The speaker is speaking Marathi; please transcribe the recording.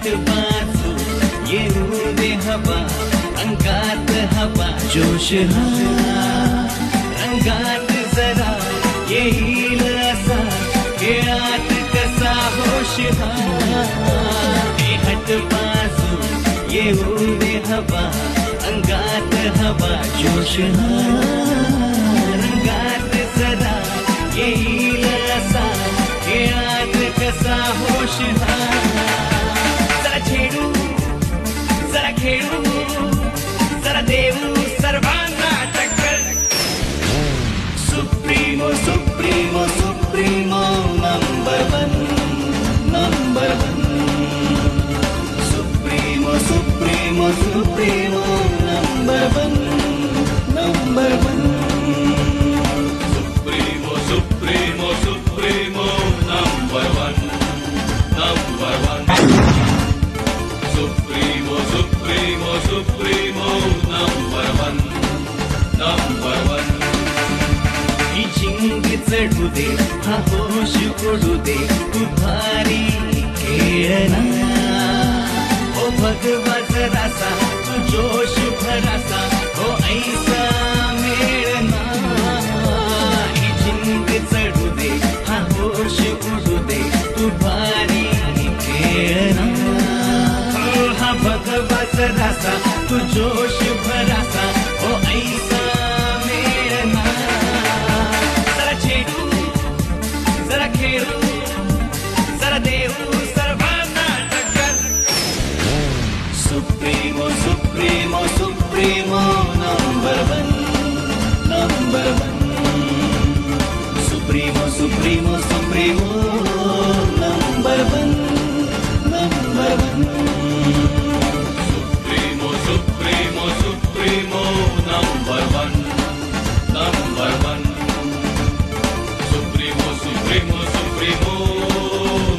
हट बाजू येऊ दे हवा, अंगात हवा जोश हा, रंगात जरा येईल असा, खेळात कसा होश हा. हट बाजू येऊ दे हवा, अंगात हवा जोश हा, रंगात जरा येईल असा, खेळात कसा होश हा. जरा छेडू जरा खेळू, जरा देऊ सर्वांना टक्कर. Supremo supremo supremo number one, number one. Supremo supremo supremo number one, number one. Supremo, Supremo, Supremo, number one, number one. Supremo, Supremo, Supremo, number one, number one. ही झिंग चढू दे, हा होश उडू दे, तू भारी खेळना. ओ भगवा जरासा, तू जोश भरासा, हो ऐसा मेळना. ही झिंग चढू दे, हा होश उडू दे, तू भारी खेळना. हो हा भगवा जरासा, तू जोश भरासा,